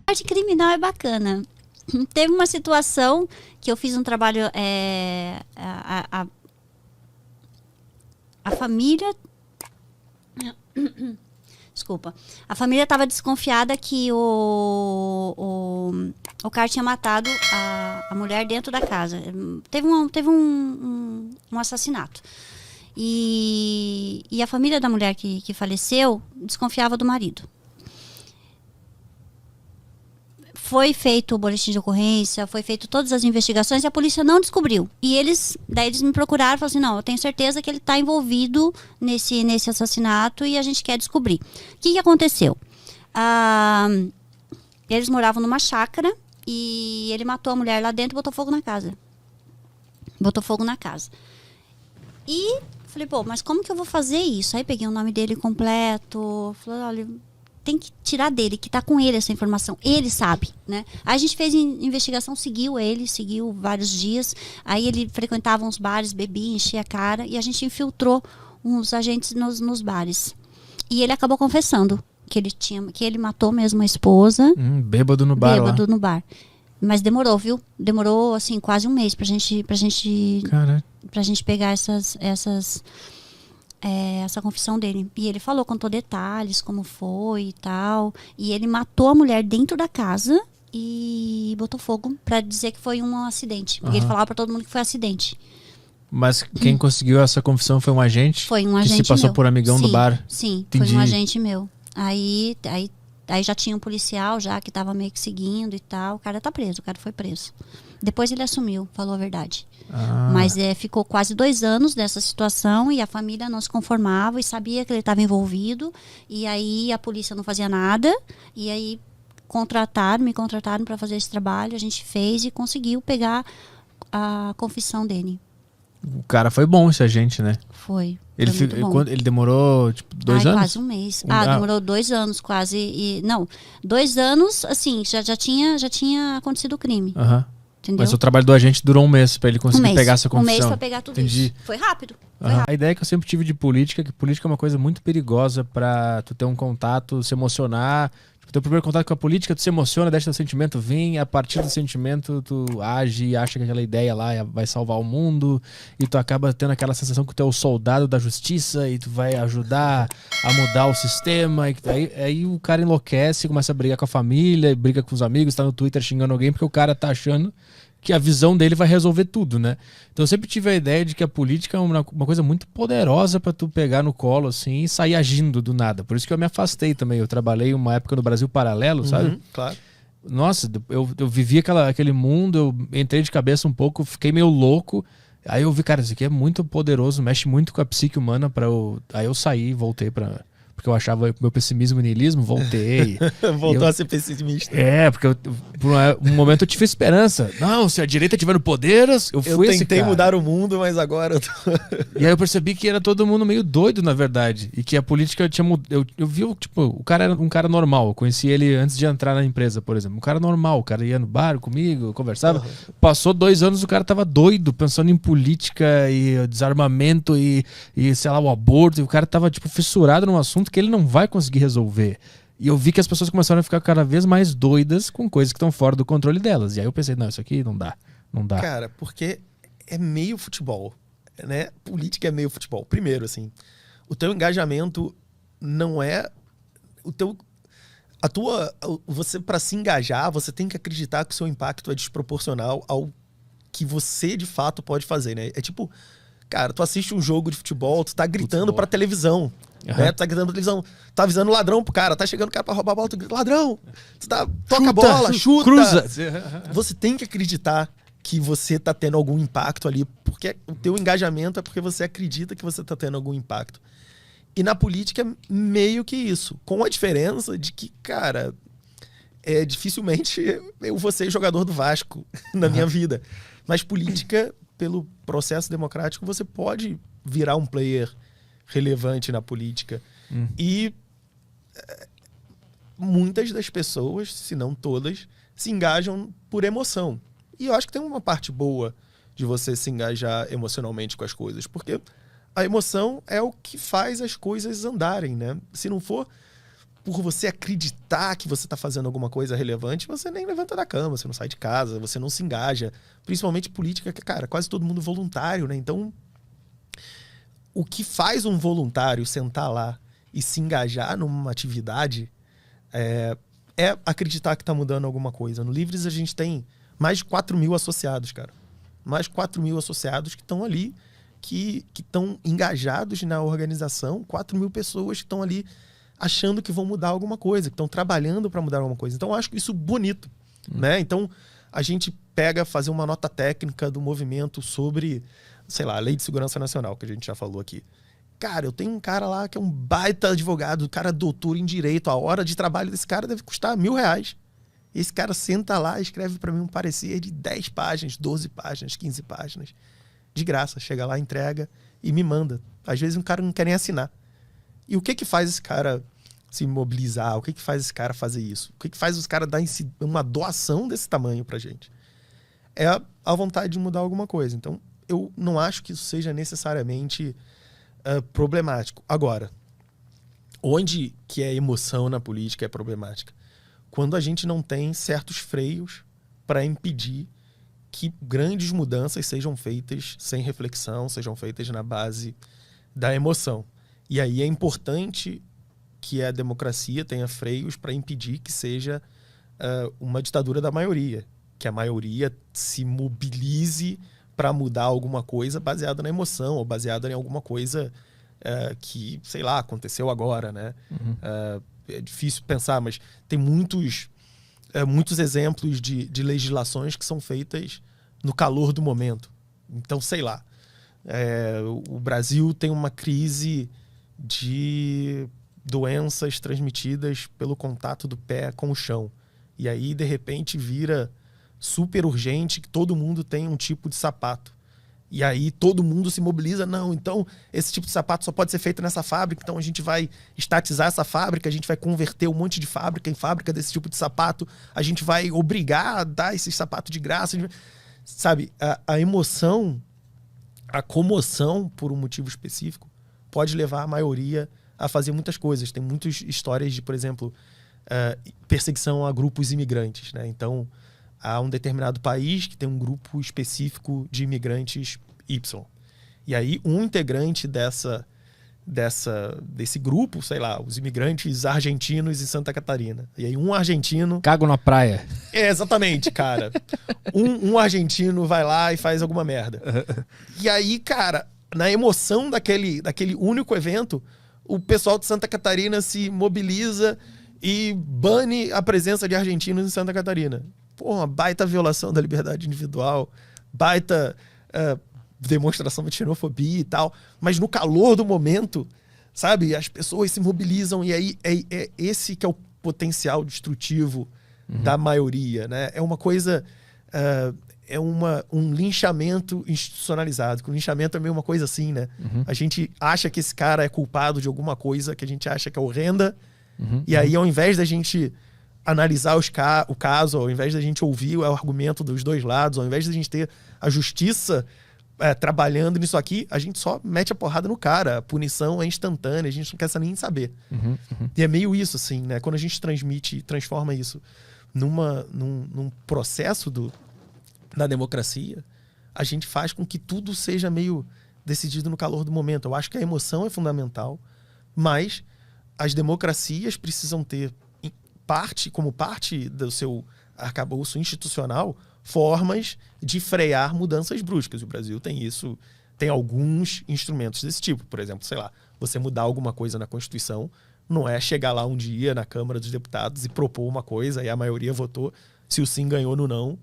parte criminal é bacana. Teve uma situação que eu fiz um trabalho, a família... Desculpa. A família estava desconfiada que o cara tinha matado a mulher dentro da casa. Teve um assassinato. E a família da mulher que faleceu desconfiava do marido. Foi feito o boletim de ocorrência, foi feito todas as investigações e a polícia não descobriu. E daí eles me procuraram e falaram assim, não, eu tenho certeza que ele está envolvido nesse assassinato e a gente quer descobrir. O que aconteceu? Eles moravam numa chácara e ele matou a mulher lá dentro e botou fogo na casa. E falei, pô, mas como que eu vou fazer isso? Aí peguei o nome dele completo, falei, olha... tem que tirar dele, que tá com ele essa informação. Ele sabe, né? Aí a gente fez investigação, seguiu vários dias. Aí ele frequentava uns bares, bebia, enchia a cara. E a gente infiltrou uns agentes nos bares. E ele acabou confessando que ele matou mesmo a esposa. Bêbado no bar lá. Bêbado no bar. Mas demorou, viu? Demorou, assim, quase um mês pra gente pegar essa confissão dele. E ele falou, contou detalhes, como foi e tal. E ele matou a mulher dentro da casa e botou fogo pra dizer que foi um acidente. Porque ele falava pra todo mundo que foi acidente. Mas quem conseguiu essa confissão foi um agente? Foi um agente que se passou meu. por amigão do bar? Sim, Entendi. foi um agente meu. Aí já tinha um policial já que tava meio que seguindo e tal. O cara tá preso, o cara foi preso. Depois ele assumiu, falou a verdade. Mas ficou quase 2 anos nessa situação e a família não se conformava e sabia que ele estava envolvido. E aí a polícia não fazia nada. E aí me contrataram para fazer esse trabalho. A gente fez e conseguiu pegar a confissão dele. O cara foi bom, esse agente, né? Foi. Ele demorou, tipo, 2 anos? Quase um mês. Demorou 2 anos quase. 2 anos, assim, já tinha acontecido o crime. Entendeu? Mas o trabalho do agente durou um mês pra ele conseguir pegar essa confissão. Um mês pra pegar tudo isso. Foi rápido. A ideia que eu sempre tive de política é que política é uma coisa muito perigosa pra tu ter um contato, se emocionar. Tipo, teu primeiro contato com a política, tu se emociona, deixa teu sentimento vir, a partir do sentimento tu age e acha que aquela ideia lá vai salvar o mundo e tu acaba tendo aquela sensação que tu é o soldado da justiça e tu vai ajudar a mudar o sistema. E aí o cara enlouquece, começa a brigar com a família, briga com os amigos, tá no Twitter xingando alguém porque o cara tá achando que a visão dele vai resolver tudo, né? Então eu sempre tive a ideia de que a política é uma coisa muito poderosa pra tu pegar no colo, assim, e sair agindo do nada. Por isso que eu me afastei também. Eu trabalhei uma época no Brasil Paralelo, sabe? Claro. Nossa, eu vivi aquele mundo, eu entrei de cabeça um pouco, fiquei meio louco. Aí eu vi, cara, isso aqui é muito poderoso, mexe muito com a psique humana. Aí eu saí, voltei pra... Porque eu achava meu pessimismo e niilismo, voltei. Voltou a ser pessimista. Porque por um momento eu tive esperança. Não, se a direita tiver no poder, eu fui esse cara. Eu tentei mudar o mundo, mas agora eu tô... E aí eu percebi que era todo mundo meio doido, na verdade. E que a política tinha mudado. Eu vi, tipo, o cara era um cara normal. Eu conheci ele antes de entrar na empresa, por exemplo. Um cara normal. O cara ia no bar comigo, conversava. Passou 2 anos, o cara tava doido, pensando em política e desarmamento e sei lá, o aborto. E o cara tava, tipo, fissurado num assunto que ele não vai conseguir resolver. E eu vi que as pessoas começaram a ficar cada vez mais doidas com coisas que estão fora do controle delas. E aí eu pensei, não, isso aqui não dá. Cara, porque é meio futebol, né? Política é meio futebol. Primeiro, assim, o teu engajamento não é... Você, para se engajar, você tem que acreditar que o seu impacto é desproporcional ao que você, de fato, pode fazer, né? É tipo... Cara, tu assiste um jogo de futebol, tu tá gritando pra televisão. Né? Tu tá gritando pra televisão, tá avisando o ladrão pro cara, tá chegando o cara pra roubar a bola, tu grita, ladrão! Toca a bola, chuta! Cruza! Você tem que acreditar que você tá tendo algum impacto ali, porque o teu engajamento é porque você acredita que você tá tendo algum impacto. E na política é meio que isso, com a diferença de que, cara, dificilmente eu vou ser jogador do Vasco na minha vida. Mas política, pelo processo democrático, você pode virar um player relevante na política. E muitas das pessoas, se não todas, se engajam por emoção. E eu acho que tem uma parte boa de você se engajar emocionalmente com as coisas, porque a emoção é o que faz as coisas andarem, né? Se não for por você acreditar que você tá fazendo alguma coisa relevante, você nem levanta da cama, você não sai de casa, você não se engaja. Principalmente política, que, cara, quase todo mundo voluntário, né? Então, o que faz um voluntário sentar lá e se engajar numa atividade é acreditar que tá mudando alguma coisa. No Livres a gente tem mais de 4 mil associados, cara. Mais de 4 mil associados que estão ali, que estão engajados na organização, 4 mil pessoas que estão ali achando que vão mudar alguma coisa, que estão trabalhando para mudar alguma coisa. Então, eu acho isso bonito, né? Então, a gente fazer uma nota técnica do movimento sobre, sei lá, a Lei de Segurança Nacional, que a gente já falou aqui. Cara, eu tenho um cara lá que é um baita advogado, o cara é doutor em direito, a hora de trabalho desse cara deve custar R$1.000. Esse cara senta lá e escreve para mim um parecer de 10 páginas, 12 páginas, 15 páginas. De graça, chega lá, entrega e me manda. Às vezes um cara não quer nem assinar. E o que faz esse cara se mobilizar? O que faz esse cara fazer isso? O que faz os caras dar uma doação desse tamanho pra gente? É a vontade de mudar alguma coisa. Então, eu não acho que isso seja necessariamente problemático. Agora, onde que a emoção na política é problemática? Quando a gente não tem certos freios para impedir que grandes mudanças sejam feitas sem reflexão, sejam feitas na base da emoção. E aí é importante que a democracia tenha freios para impedir que seja uma ditadura da maioria, que a maioria se mobilize para mudar alguma coisa baseada na emoção ou baseada em alguma coisa que, sei lá, aconteceu agora, né? É difícil pensar, mas tem muitos exemplos de legislações que são feitas no calor do momento. Então, sei lá, o Brasil tem uma crise de doenças transmitidas pelo contato do pé com o chão. E aí, de repente, vira super urgente que todo mundo tenha um tipo de sapato. E aí todo mundo se mobiliza. Não, então esse tipo de sapato só pode ser feito nessa fábrica, então a gente vai estatizar essa fábrica, a gente vai converter um monte de fábrica em fábrica desse tipo de sapato, a gente vai obrigar a dar esses sapatos de graça. Sabe, a emoção, a comoção por um motivo específico pode levar a maioria a fazer muitas coisas. Tem muitas histórias de, por exemplo, perseguição a grupos imigrantes, né? Então, há um determinado país que tem um grupo específico de imigrantes Y. E aí, um integrante desse grupo, sei lá, os imigrantes argentinos em Santa Catarina. E aí, um argentino... Cago na praia. Exatamente, cara. Um argentino vai lá e faz alguma merda. E aí, cara, na emoção daquele único evento, o pessoal de Santa Catarina se mobiliza e bane a presença de argentinos em Santa Catarina. Pô, uma baita violação da liberdade individual, baita demonstração de xenofobia e tal. Mas no calor do momento, sabe, as pessoas se mobilizam e aí é esse que é o potencial destrutivo da maioria, né? É uma coisa... um linchamento institucionalizado. Que o linchamento é meio uma coisa assim, né? A gente acha que esse cara é culpado de alguma coisa que a gente acha que é horrenda. E aí, ao invés da gente analisar o caso, ao invés da gente ouvir o argumento dos dois lados, ao invés da gente ter a justiça trabalhando nisso aqui, a gente só mete a porrada no cara. A punição é instantânea, a gente não quer nem saber. E é meio isso, assim, né? Quando a gente transforma isso num processo da democracia, a gente faz com que tudo seja meio decidido no calor do momento. Eu acho que a emoção é fundamental, mas as democracias precisam ter como parte do seu arcabouço institucional formas de frear mudanças bruscas. O Brasil tem isso, tem alguns instrumentos desse tipo. Por exemplo, sei lá, você mudar alguma coisa na Constituição não é chegar lá um dia na Câmara dos Deputados e propor uma coisa e a maioria votou, se o sim ganhou no não,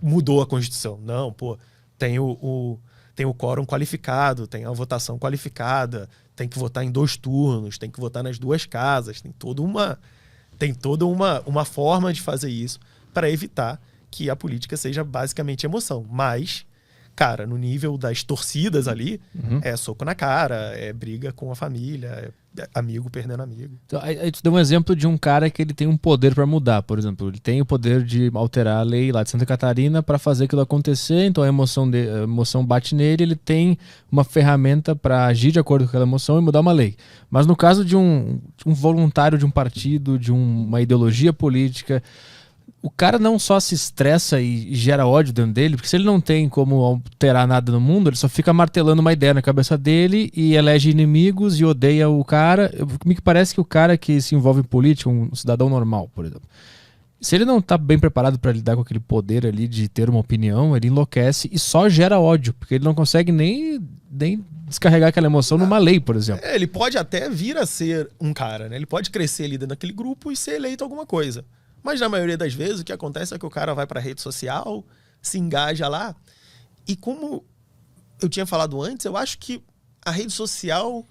mudou a Constituição. Não, pô, tem o quórum qualificado, tem a votação qualificada, tem que votar em 2 turnos, tem que votar nas 2 casas, tem toda uma forma de fazer isso para evitar que a política seja basicamente emoção. Mas, cara, no nível das torcidas ali, é soco na cara, é briga com a família, amigo perdendo amigo. Então, aí tu deu um exemplo de um cara que ele tem um poder para mudar, por exemplo. Ele tem o poder de alterar a lei lá de Santa Catarina para fazer aquilo acontecer, então a emoção bate nele, ele tem uma ferramenta para agir de acordo com aquela emoção e mudar uma lei. Mas no caso de um voluntário de um partido, de uma ideologia política, o cara não só se estressa e gera ódio dentro dele, porque se ele não tem como alterar nada no mundo, ele só fica martelando uma ideia na cabeça dele e elege inimigos e odeia o cara. Me parece que o cara que se envolve em política, um cidadão normal, por exemplo, se ele não tá bem preparado para lidar com aquele poder ali de ter uma opinião, ele enlouquece e só gera ódio, porque ele não consegue nem descarregar aquela emoção numa lei, por exemplo. Ele pode até vir a ser um cara, né? Ele pode crescer ali dentro daquele grupo e ser eleito alguma coisa. Mas na maioria das vezes o que acontece é que o cara vai para a rede social, se engaja lá. E como eu tinha falado antes, eu acho que a rede social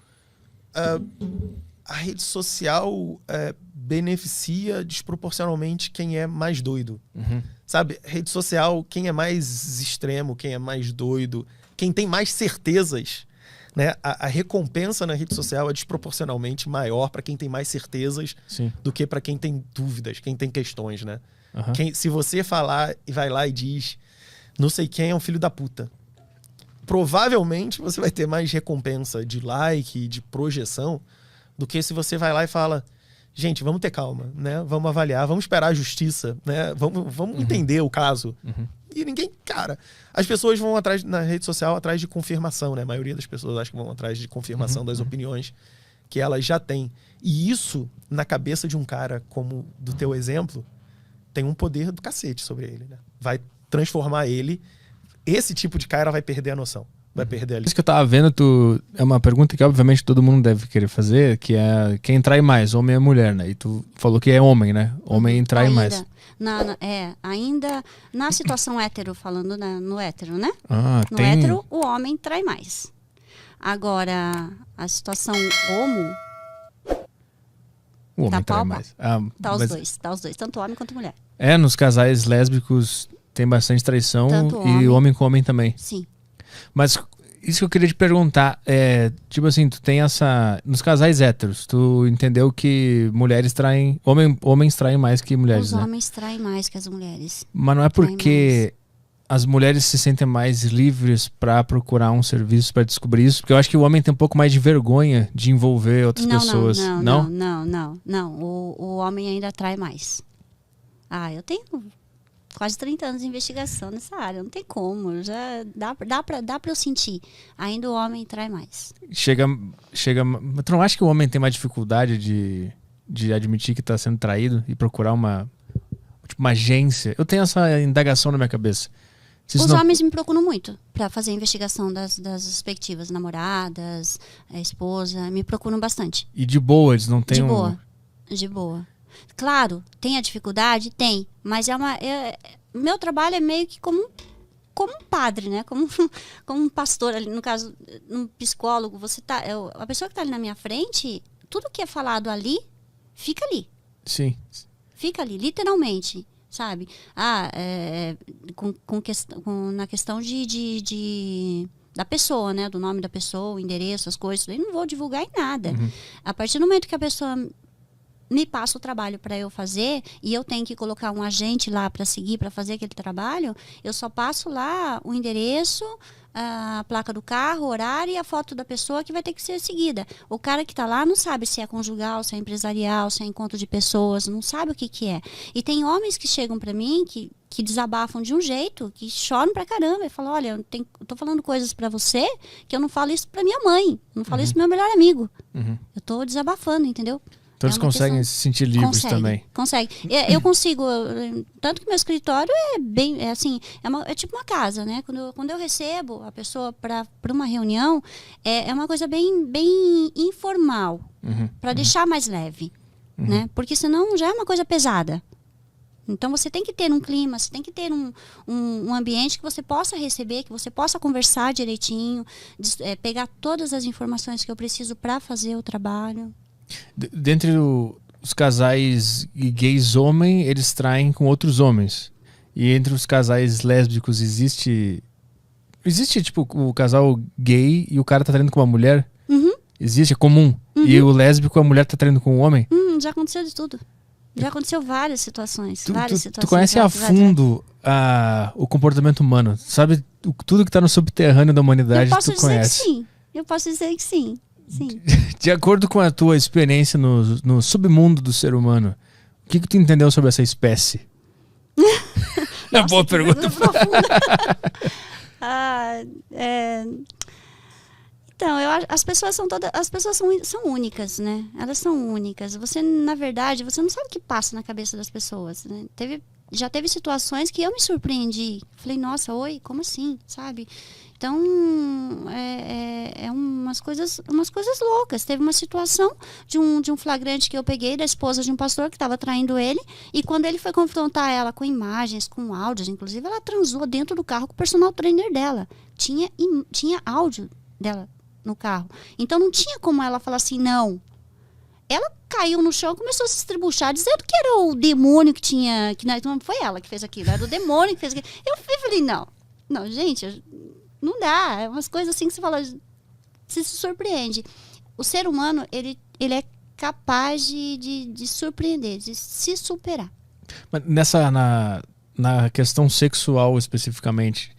beneficia desproporcionalmente quem é mais doido. Uhum. Sabe? Rede social, quem é mais extremo, quem é mais doido, quem tem mais certezas, né? A recompensa na rede social é desproporcionalmente maior para quem tem mais certezas do que para quem tem dúvidas, quem tem questões, né? Uhum. Se você falar e vai lá e diz não sei quem é um filho da puta, provavelmente você vai ter mais recompensa de like, de projeção, do que se você vai lá e fala gente, vamos ter calma, né? Vamos avaliar, vamos esperar a justiça, né? Vamos entender o caso. Uhum. E ninguém, cara, as pessoas vão atrás, na rede social, atrás de confirmação, né? A maioria das pessoas acho que vão atrás de confirmação das opiniões que elas já têm. E isso, na cabeça de um cara como do teu exemplo, tem um poder do cacete sobre ele, né? Vai transformar ele, esse tipo de cara vai perder a noção. Vai perder ali. Isso que eu tava vendo, é uma pergunta que obviamente todo mundo deve querer fazer, que é quem trai mais, homem ou mulher, né? E tu falou que é homem, né? Homem trai mais. Ainda na situação hétero, falando no hétero, né? No tem... hétero, o homem trai mais. Agora, a situação homo... O homem trai mais. Tá os dois, tanto homem quanto mulher. Nos casais lésbicos tem bastante traição tanto e homem com homem também. Sim. Mas isso que eu queria te perguntar, tipo assim, tu tem nos casais héteros, tu entendeu que mulheres traem, homens traem mais que mulheres, Os né? homens traem mais que as mulheres. Mas não é porque as mulheres se sentem mais livres pra procurar um serviço pra descobrir isso? Porque eu acho que o homem tem um pouco mais de vergonha de envolver outras pessoas. Não. O homem ainda atrai mais. Eu tenho quase 30 anos de investigação nessa área. Não tem como. Já dá pra eu sentir. Ainda o homem trai mais. Mas tu não acha que o homem tem mais dificuldade de admitir que tá sendo traído e procurar uma agência? Eu tenho essa indagação na minha cabeça. Os homens me procuram muito para fazer a investigação das respectivas namoradas, esposa. Me procuram bastante. E de boa, eles não têm De boa. Claro, tem a dificuldade? Tem. Mas meu trabalho é meio que como um padre, né? Como um pastor ali, no caso, um psicólogo. A pessoa que está ali na minha frente, tudo que é falado ali, fica ali. Sim. Fica ali, literalmente. Sabe? Na questão da pessoa, né? Do nome da pessoa, o endereço, as coisas. Eu não vou divulgar em nada. Uhum. A partir do momento que a pessoa me passa o trabalho para eu fazer e eu tenho que colocar um agente lá para seguir, para fazer aquele trabalho, eu só passo lá o endereço, a placa do carro, o horário e a foto da pessoa que vai ter que ser seguida. O cara que está lá não sabe se é conjugal, se é empresarial, se é encontro de pessoas, não sabe o que é. E tem homens que chegam para mim que desabafam de um jeito, que choram pra caramba e falam, olha, eu tô falando coisas para você que eu não falo isso para minha mãe, não falo isso pro meu melhor amigo. Uhum. Eu tô desabafando, entendeu? Então eles conseguem se sentir livres também. Consegue. Eu consigo, tanto que meu escritório é tipo uma casa, né? Quando eu recebo a pessoa para uma reunião, é uma coisa bem informal, para deixar mais leve, né? Porque senão já é uma coisa pesada. Então você tem que ter um clima, você tem que ter um ambiente que você possa receber, que você possa conversar direitinho, pegar todas as informações que eu preciso para fazer o trabalho. Dentre os casais gays homem, eles traem com outros homens. E entre os casais lésbicos existe tipo o casal gay e o cara tá traindo com uma mulher? Uhum. Existe, é comum. E o lésbico, a mulher tá traindo com o homem. Já aconteceu de tudo. Já aconteceu várias situações. Tu conhece a fundo o comportamento humano. Sabe tudo que tá no subterrâneo da humanidade, tu conhece. Eu posso dizer que sim. Sim. De acordo com a tua experiência no submundo do ser humano, o que tu entendeu sobre essa espécie? Nossa, boa pergunta. Então, eu acho, as pessoas são únicas, né? Elas são únicas. Você, na verdade, você não sabe o que passa na cabeça das pessoas, né? Já teve situações que eu me surpreendi. Falei, nossa, oi, como assim? Sabe? Então, umas coisas loucas. Teve uma situação de um flagrante que eu peguei da esposa de um pastor que estava traindo ele. E quando ele foi confrontar ela com imagens, com áudios, inclusive ela transou dentro do carro com o personal trainer dela. Tinha áudio dela no carro. Então não tinha como ela falar assim, não. Ela caiu no chão e começou a se estribuchar, dizendo que era o demônio que tinha... não foi ela que fez aquilo, era o demônio que fez aquilo. Eu falei, não, gente, não dá. É umas coisas assim que você fala, você se surpreende. O ser humano, ele é capaz de surpreender, de se superar. Mas na questão sexual especificamente,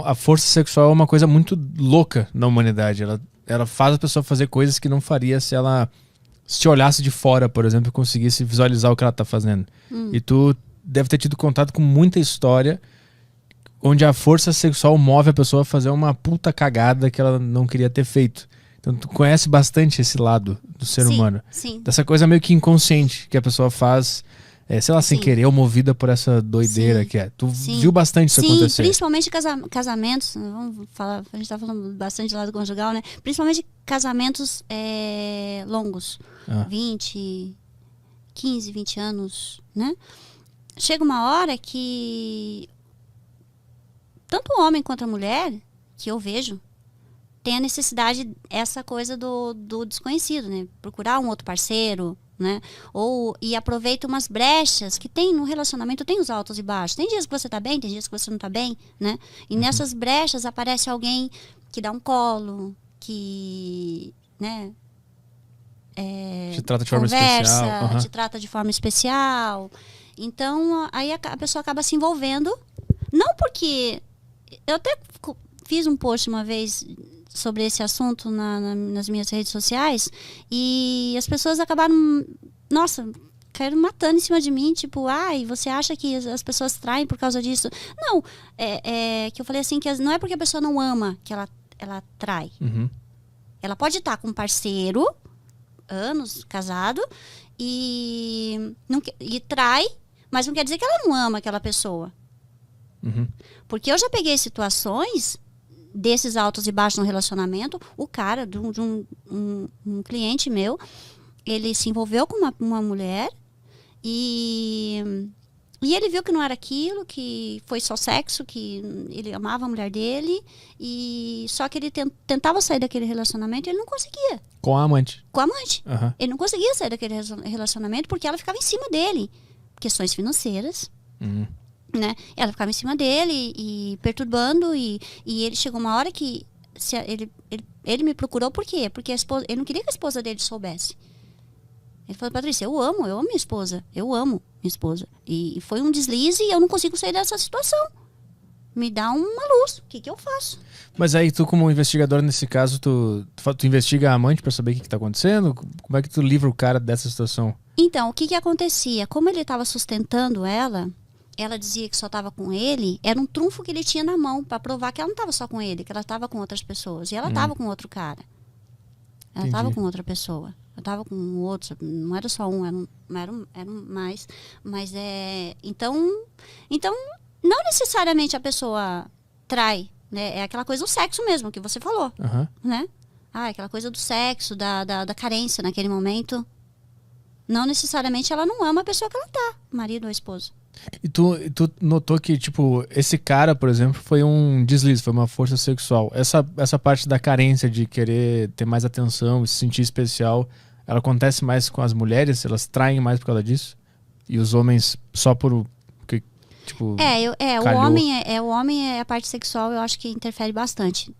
a força sexual é uma coisa muito louca na humanidade. Ela faz a pessoa fazer coisas que não faria se ela se olhasse de fora, por exemplo, e conseguisse visualizar o que ela tá fazendo. E tu deve ter tido contato com muita história onde a força sexual move a pessoa a fazer uma puta cagada que ela não queria ter feito. Então tu conhece bastante esse lado do ser humano. Sim. Dessa coisa meio que inconsciente que a pessoa faz... sei lá, sem querer, ou movida por essa doideira que é. Tu viu bastante isso acontecer. Sim, principalmente casamentos. Vamos falar, a gente tá falando bastante do lado conjugal, né? Principalmente casamentos longos. 15, 20 anos, né? Chega uma hora que tanto o homem quanto a mulher, que eu vejo, tem a necessidade, essa coisa do desconhecido, né? Procurar um outro parceiro, né? E aproveita umas brechas que tem no relacionamento, tem os altos e baixos. Tem dias que você tá bem, tem dias que você não tá bem, né? E nessas brechas aparece alguém que dá um colo, que, né? Te trata de forma especial. Te trata de forma especial. Então, aí a pessoa acaba se envolvendo. Não porque... Eu até fiz um post uma vez sobre esse assunto nas minhas redes sociais, e as pessoas acabaram, caíram matando em cima de mim, tipo, você acha que as pessoas traem por causa disso? Não, que eu falei assim, que não é porque a pessoa não ama que ela trai. Ela pode estar com um parceiro, anos, casado, e trai, mas não quer dizer que ela não ama aquela pessoa. Porque eu já peguei situações desses altos e baixos no relacionamento. O cara, de um cliente meu, ele se envolveu com uma mulher e ele viu que não era aquilo, que foi só sexo, que ele amava a mulher dele, e só que ele tentava sair daquele relacionamento e ele não conseguia. Com a amante. Com a amante. Ele não conseguia sair daquele relacionamento porque ela ficava em cima dele. Questões financeiras. Né? Ela ficava em cima dele e perturbando, e ele chegou uma hora que ele me procurou. Por quê? Porque ele não queria que a esposa dele soubesse. Ele falou, Patrícia, eu amo minha esposa, e foi um deslize e eu não consigo sair dessa situação. Me dá uma luz, o que eu faço? Mas aí tu, como investigador nesse caso, tu investiga a amante pra saber o que tá acontecendo? Como é que tu livra o cara dessa situação? Então, o que acontecia? Como ele estava sustentando ela dizia que só estava com ele, era um trunfo que ele tinha na mão para provar que ela não estava só com ele, que ela estava com outras pessoas. E ela estava com outro cara. Ela estava com outra pessoa. Ela estava com outro, não era só um, eram mais. Mas então, não necessariamente a pessoa trai, né? É aquela coisa do sexo mesmo, que você falou. Né? Aquela coisa do sexo, da carência naquele momento. Não necessariamente ela não ama a pessoa que ela tá, marido ou esposo. E tu notou que, tipo, esse cara, por exemplo, foi um deslize, foi uma força sexual. Essa parte da carência de querer ter mais atenção e se sentir especial, ela acontece mais com as mulheres? Elas traem mais por causa disso? E os homens só tipo... o homem a parte sexual eu acho que interfere bastante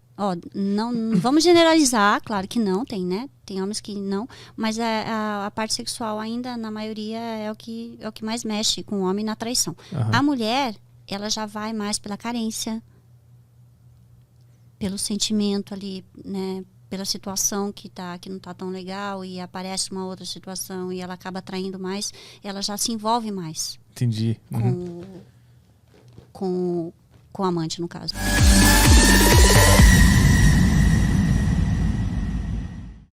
não vamos generalizar, claro que não, tem homens que não, mas a parte sexual ainda, na maioria, é o que mais mexe com o homem na traição. A mulher, ela já vai mais pela carência, pelo sentimento ali, né, pela situação que não tá tão legal e aparece uma outra situação e ela acaba atraindo mais, ela já se envolve mais. Entendi. Com o amante, no caso.